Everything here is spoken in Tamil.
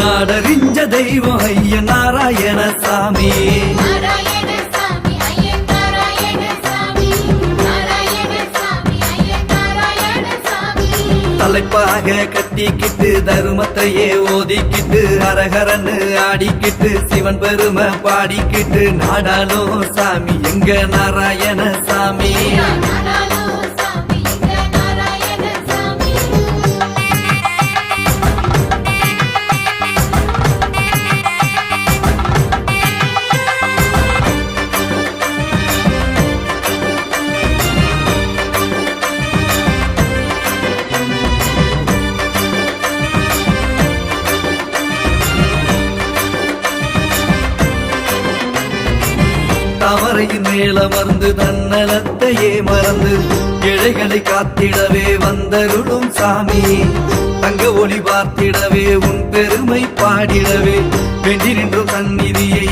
நாடறிஞ்ச தெய்வம் ஐய நாராயண சாமி. தலைப்பாக கட்டிக்கிட்டு தருமத்தையே ஓதிக்கிட்டு அரகரன்னு ஆடிக்கிட்டு சிவன் பெருமை பாடிக்கிட்டு நாடாலோ சாமி எங்க நாராயண சாமி. தாமரையின் மேல மறந்து தன்னலத்தையே மறந்து இழைகளை காத்திடவே வந்தருளும் சாமி. தங்க ஒளி பார்த்திடவே உன் பெருமை பாடிடவே வென்றி நின்றும் சந்நிதியை